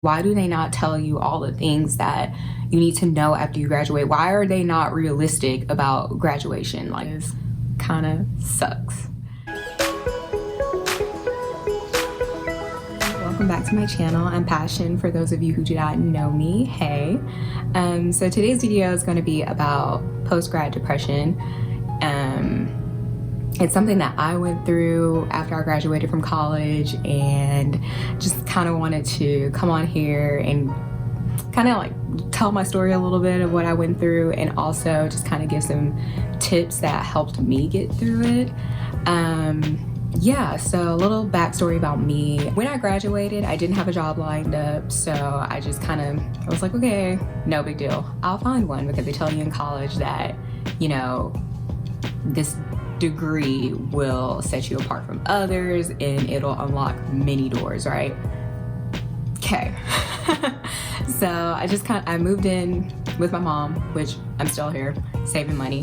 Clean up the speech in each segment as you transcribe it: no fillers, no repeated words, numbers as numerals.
Why do they not tell you all the things that you need to know after you graduate? Why are they not realistic about graduation? Like, it kind of sucks. Welcome back to my channel. I'm Passion, for those of you who do not know me. Hey. So today's video is going to be about post-grad depression. It's something that I went through after I graduated from college, and just kind of wanted to come on here and kind of like tell my story a little bit of what I went through, and also just kind of give some tips that helped me get through it. Yeah, so a little backstory about me. When I graduated, I didn't have a job lined up, so I just I was like, okay, no big deal. I'll find one, because they tell you in college that, you know, this degree will set you apart from others and it'll unlock many doors, right? Okay. So I moved in with my mom, which I'm still here, saving money.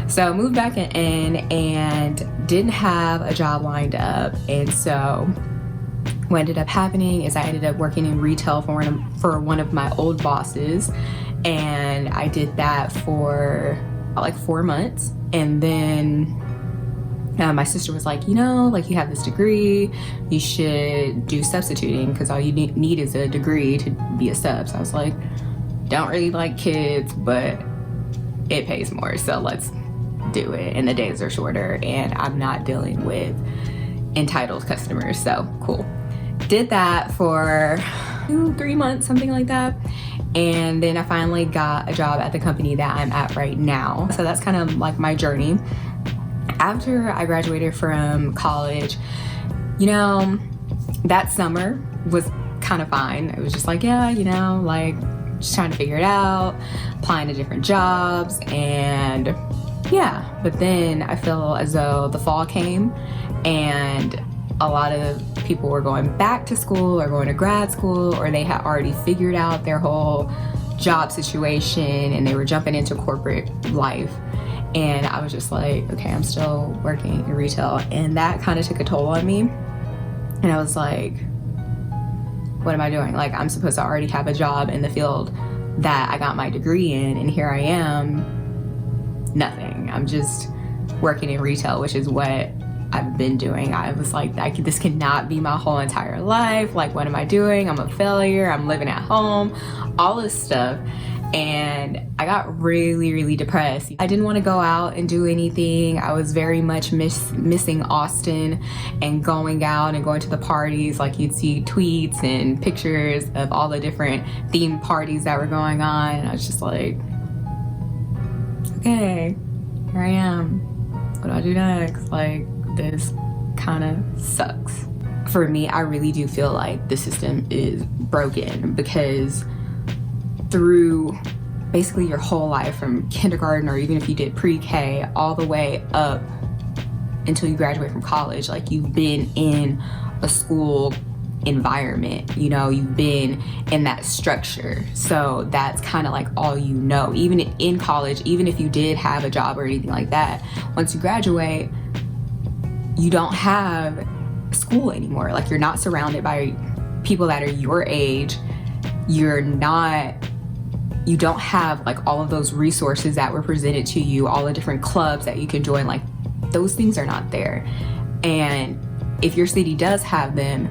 So I moved back in and didn't have a job lined up. And so what ended up happening is I ended up working in retail for one of my old bosses. And I did that for like 4 months. And then my sister was like, you know, like, you have this degree, you should do substituting, because all you need is a degree to be a sub. So I was like, don't really like kids, but it pays more, so let's do it. And the days are shorter and I'm not dealing with entitled customers, so cool. Did that for 2-3 months, something like that. And then I finally got a job at the company that I'm at right now. So that's kind of like my journey. After I graduated from college, you know, that summer was kind of fine. It was just like, yeah, you know, like, just trying to figure it out, applying to different jobs, and yeah. But then I feel as though the fall came and a lot of people were going back to school or going to grad school, or they had already figured out their whole job situation and they were jumping into corporate life. And I was just like, okay, I'm still working in retail. And that kind of took a toll on me. And I was like, what am I doing? Like, I'm supposed to already have a job in the field that I got my degree in, and here I am, nothing. I'm just working in retail, which is what I've been doing. I was like, this cannot be my whole entire life. Like, what am I doing? I'm a failure. I'm living at home, all this stuff. And I got really, really depressed. I didn't want to go out and do anything. I was very much missing Austin and going out and going to the parties. Like, you'd see tweets and pictures of all the different themed parties that were going on. And I was just like, okay, here I am. What do I do next? Like, this kind of sucks. For me, I really do feel like the system is broken, because through basically your whole life, from kindergarten, or even if you did pre-K, all the way up until you graduate from college, like, you've been in a school environment, you know, you've been in that structure. So that's kind of like all you know. Even in college, even if you did have a job or anything like that, once you graduate, you don't have school anymore. Like, you're not surrounded by people that are your age. You don't have like all of those resources that were presented to you, all the different clubs that you can join. Like, those things are not there. And if your city does have them,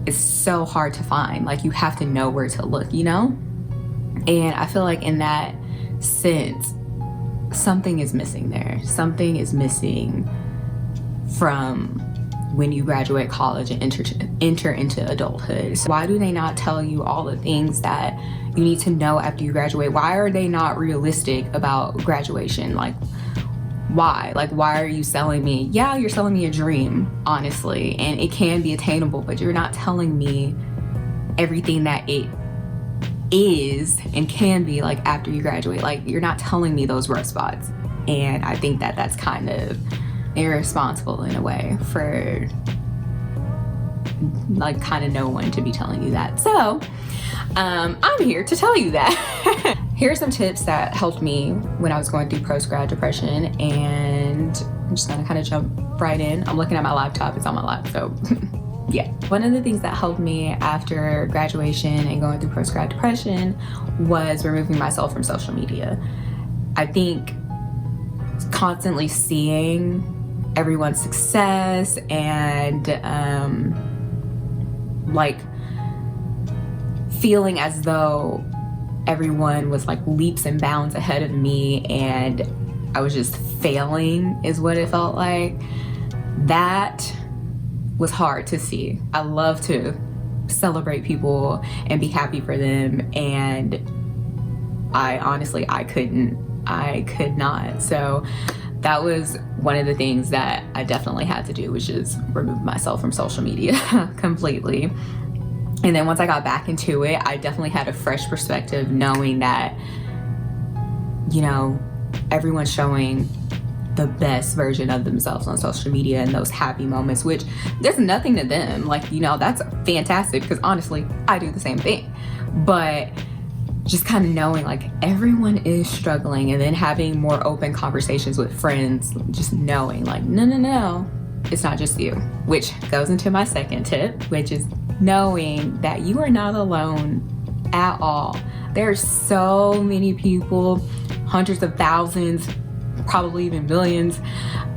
it's so hard to find. Like, you have to know where to look, you know? And I feel like in that sense, something is missing there. Something is missing from when you graduate college and enter into adulthood. So why do they not tell you all the things that you need to know after you graduate? Why are they not realistic about graduation? Like, why? Like, why are you selling me? Yeah, you're selling me a dream, honestly, and it can be attainable, but you're not telling me everything that it is and can be like after you graduate. Like, you're not telling me those rough spots. And I think that that's kind of irresponsible in a way, for like kind of no one to be telling you that. So I'm here to tell you that. Here are some tips that helped me when I was going through post-grad depression, and I'm just gonna kind of jump right in. I'm looking at my laptop, it's on my lap, so yeah. One of the things that helped me after graduation and going through post-grad depression was removing myself from social media. I think constantly seeing everyone's success and like feeling as though everyone was like leaps and bounds ahead of me and I was just failing is what it felt like. That was hard to see. I love to celebrate people and be happy for them, and I could not. So that was one of the things that I definitely had to do, which is remove myself from social media completely. And then once I got back into it, I definitely had a fresh perspective, knowing that, you know, everyone's showing the best version of themselves on social media and those happy moments, which there's nothing to them. Like, you know, that's fantastic, because honestly, I do the same thing. But just kind of knowing like everyone is struggling, and then having more open conversations with friends, just knowing like, no, it's not just you. Which goes into my second tip, which is knowing that you are not alone at all. There are so many people, hundreds of thousands, probably even millions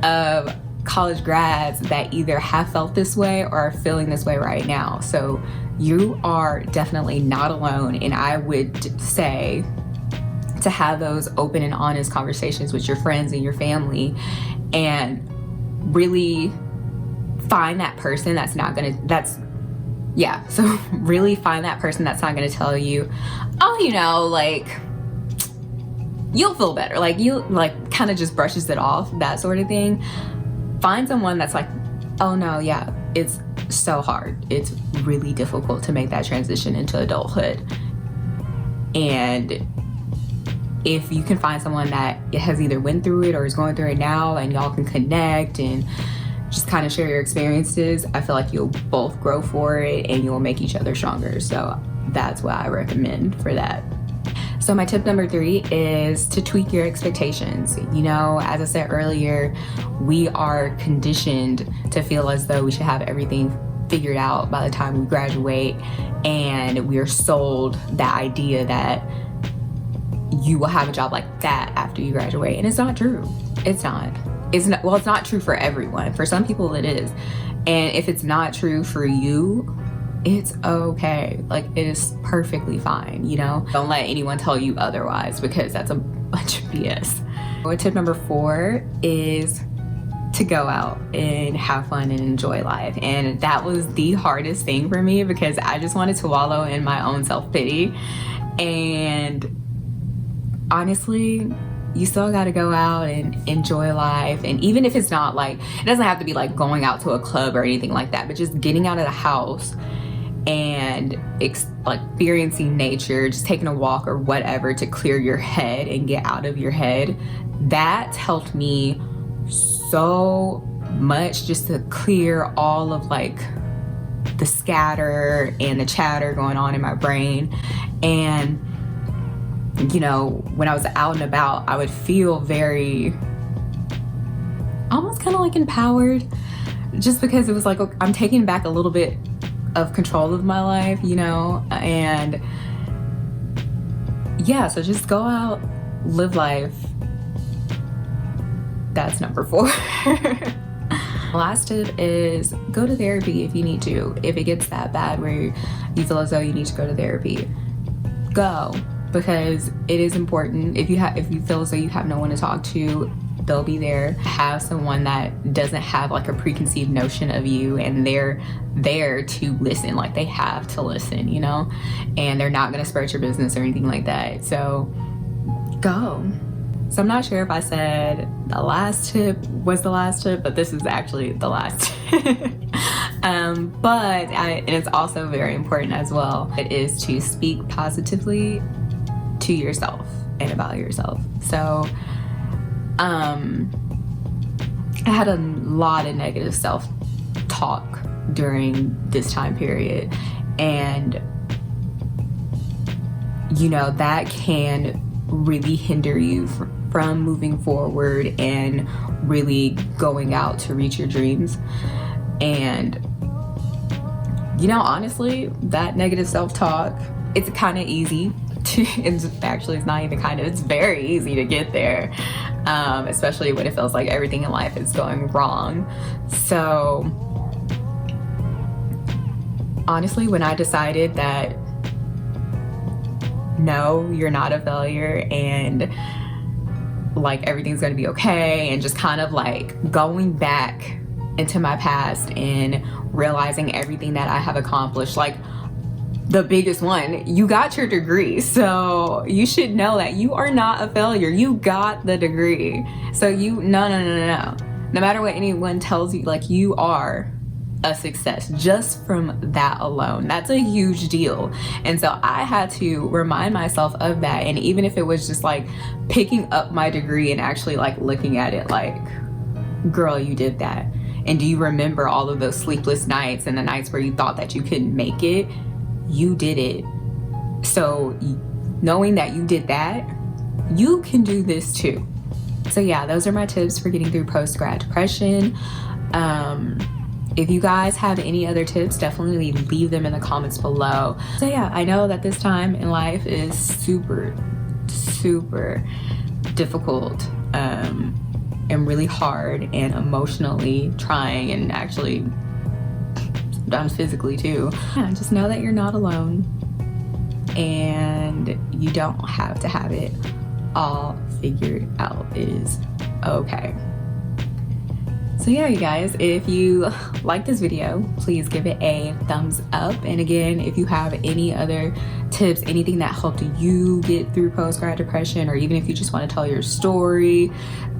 of college grads that either have felt this way or are feeling this way right now. So you are definitely not alone. And I would say to have those open and honest conversations with your friends and your family, and really find that person that's not gonna, so really find that person that's not gonna tell you, oh, you know, like, you'll feel better. Like, you like kind of just brushes it off, that sort of thing. Find someone that's like, oh no, yeah, it's so hard. It's really difficult to make that transition into adulthood. And if you can find someone that has either went through it or is going through it now, and y'all can connect and just kind of share your experiences, I feel like you'll both grow for it and you'll make each other stronger. So that's what I recommend for that. So my tip number 3 is to tweak your expectations. You know, as I said earlier, we are conditioned to feel as though we should have everything figured out by the time we graduate, and we are sold the idea that you will have a job like that after you graduate, and it's not true. It's not. It's not true for everyone. For some people it is. And if it's not true for you, it's okay. Like, it is perfectly fine, you know? Don't let anyone tell you otherwise, because that's a bunch of BS. Tip number 4 is to go out and have fun and enjoy life. And that was the hardest thing for me, because I just wanted to wallow in my own self-pity. And honestly, you still got to go out and enjoy life. And even if it's not like, it doesn't have to be like going out to a club or anything like that, but just getting out of the house and experiencing nature, just taking a walk or whatever to clear your head and get out of your head. That helped me so much, just to clear all of like the scatter and the chatter going on in my brain. And you know, when I was out and about, I would feel very, almost kind of like empowered, just because it was like, I'm taking back a little bit of control of my life, you know? And yeah, so just go out, live life. That's number 4. Last tip is go to therapy if you need to. If it gets that bad where you feel as though you need to go to therapy, go. Because it is important. If you feel as though you have no one to talk to, they'll be there. Have someone that doesn't have like a preconceived notion of you, and they're there to listen. Like, they have to listen, you know? And they're not gonna skirt your business or anything like that. So go. So I'm not sure if I said the last tip was the last tip, but this is actually the last tip. And it's also very important as well. It is to speak positively to yourself and about yourself. So I had a lot of negative self-talk during this time period, and you know, that can really hinder you from moving forward and really going out to reach your dreams. And you know, honestly, that negative self-talk, it's kind of easy to, it's not even kind of, it's very easy to get there, especially when it feels like everything in life is going wrong. So honestly, when I decided that no, you're not a failure and like everything's gonna be okay, and just kind of like going back into my past and realizing everything that I have accomplished, like the biggest one, you got your degree. So you should know that you are not a failure. You got the degree. So no matter what anyone tells you, like, you are a success just from that alone. That's a huge deal. And so I had to remind myself of that. And even if it was just like picking up my degree and actually like looking at it like, girl, you did that. And do you remember all of those sleepless nights and the nights where you thought that you couldn't make it? You did it. So knowing that you did that, you can do this too. So yeah, those are my tips for getting through post-grad depression. If you guys have any other tips, definitely leave them in the comments below. So yeah, I know that this time in life is super difficult and really hard and emotionally trying, and actually sometimes physically too. Yeah, just know that you're not alone and you don't have to have it all figured out. It is okay. So yeah, you guys, if you like this video, please give it a thumbs up. And again, if you have any other tips, anything that helped you get through post-grad depression, or even if you just want to tell your story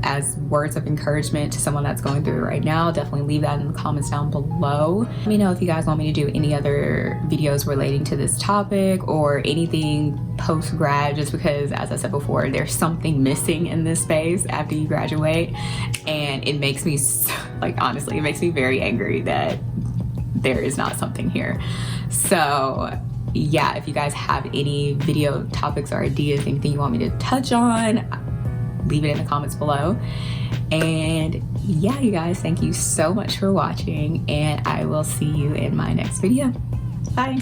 as words of encouragement to someone that's going through it right now, definitely leave that in the comments down below. Let me know if you guys want me to do any other videos relating to this topic or anything post-grad, just because, as I said before, there's something missing in this space after you graduate, and it makes me, like, honestly, it makes me very angry that there is not something here. So yeah, if you guys have any video topics or ideas, anything you want me to touch on, leave it in the comments below. And yeah, you guys, thank you so much for watching, and I will see you in my next video. Bye.